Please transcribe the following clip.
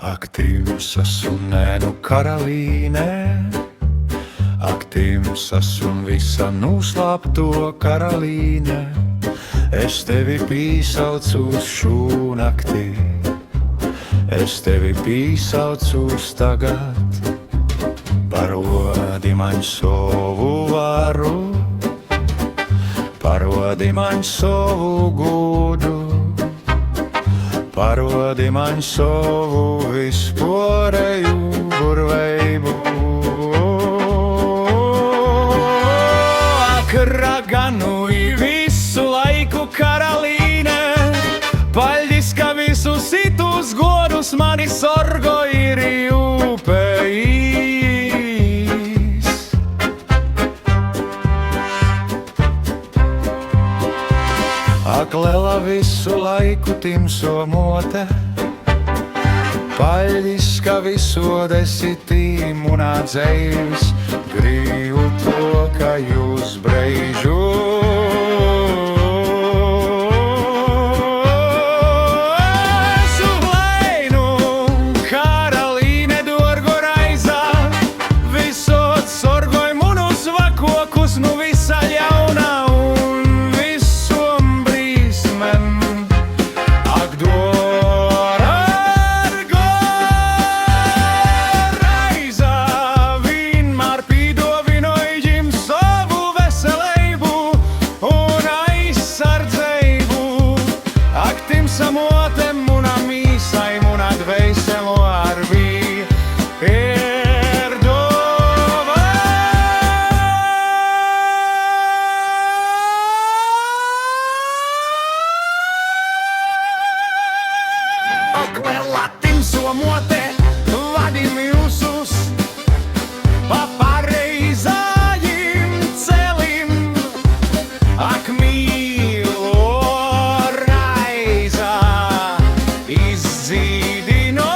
Ak, timsas un ēnu karalīnē, ak, timsas un visa noslēpto karalīne, es tevi pīsaucu uz šūnaktī, es tevi pīsaucu uz tagad. Parodi man savu varu, parodi man savu godu, parodi man savu vispārēju burveibu. Ak, raganuj visu laiku karalīne, paļģis, ka visus citus godus mani sorgoji upējis. Ak, lela visu laiku timso mote, paļģis, ka visod esi tīmunā dzeivis, grīvu to, ka jūs breižu. Esu vainu, karalīne dorgo raizā, visod sorgoj munus vakokus, nu visa ļaunā un visom brīsmem. Ak, dorgo raizā, vienmēr pīdovinoji savu veselību un aizsardzību. Ak, timsa mote muna mīsai, muna dveiselo arvī ir dova. Ak, lela timso mote, vadi mūsus pa pareizajim celim. Ak, mīlo raizā, izzīdino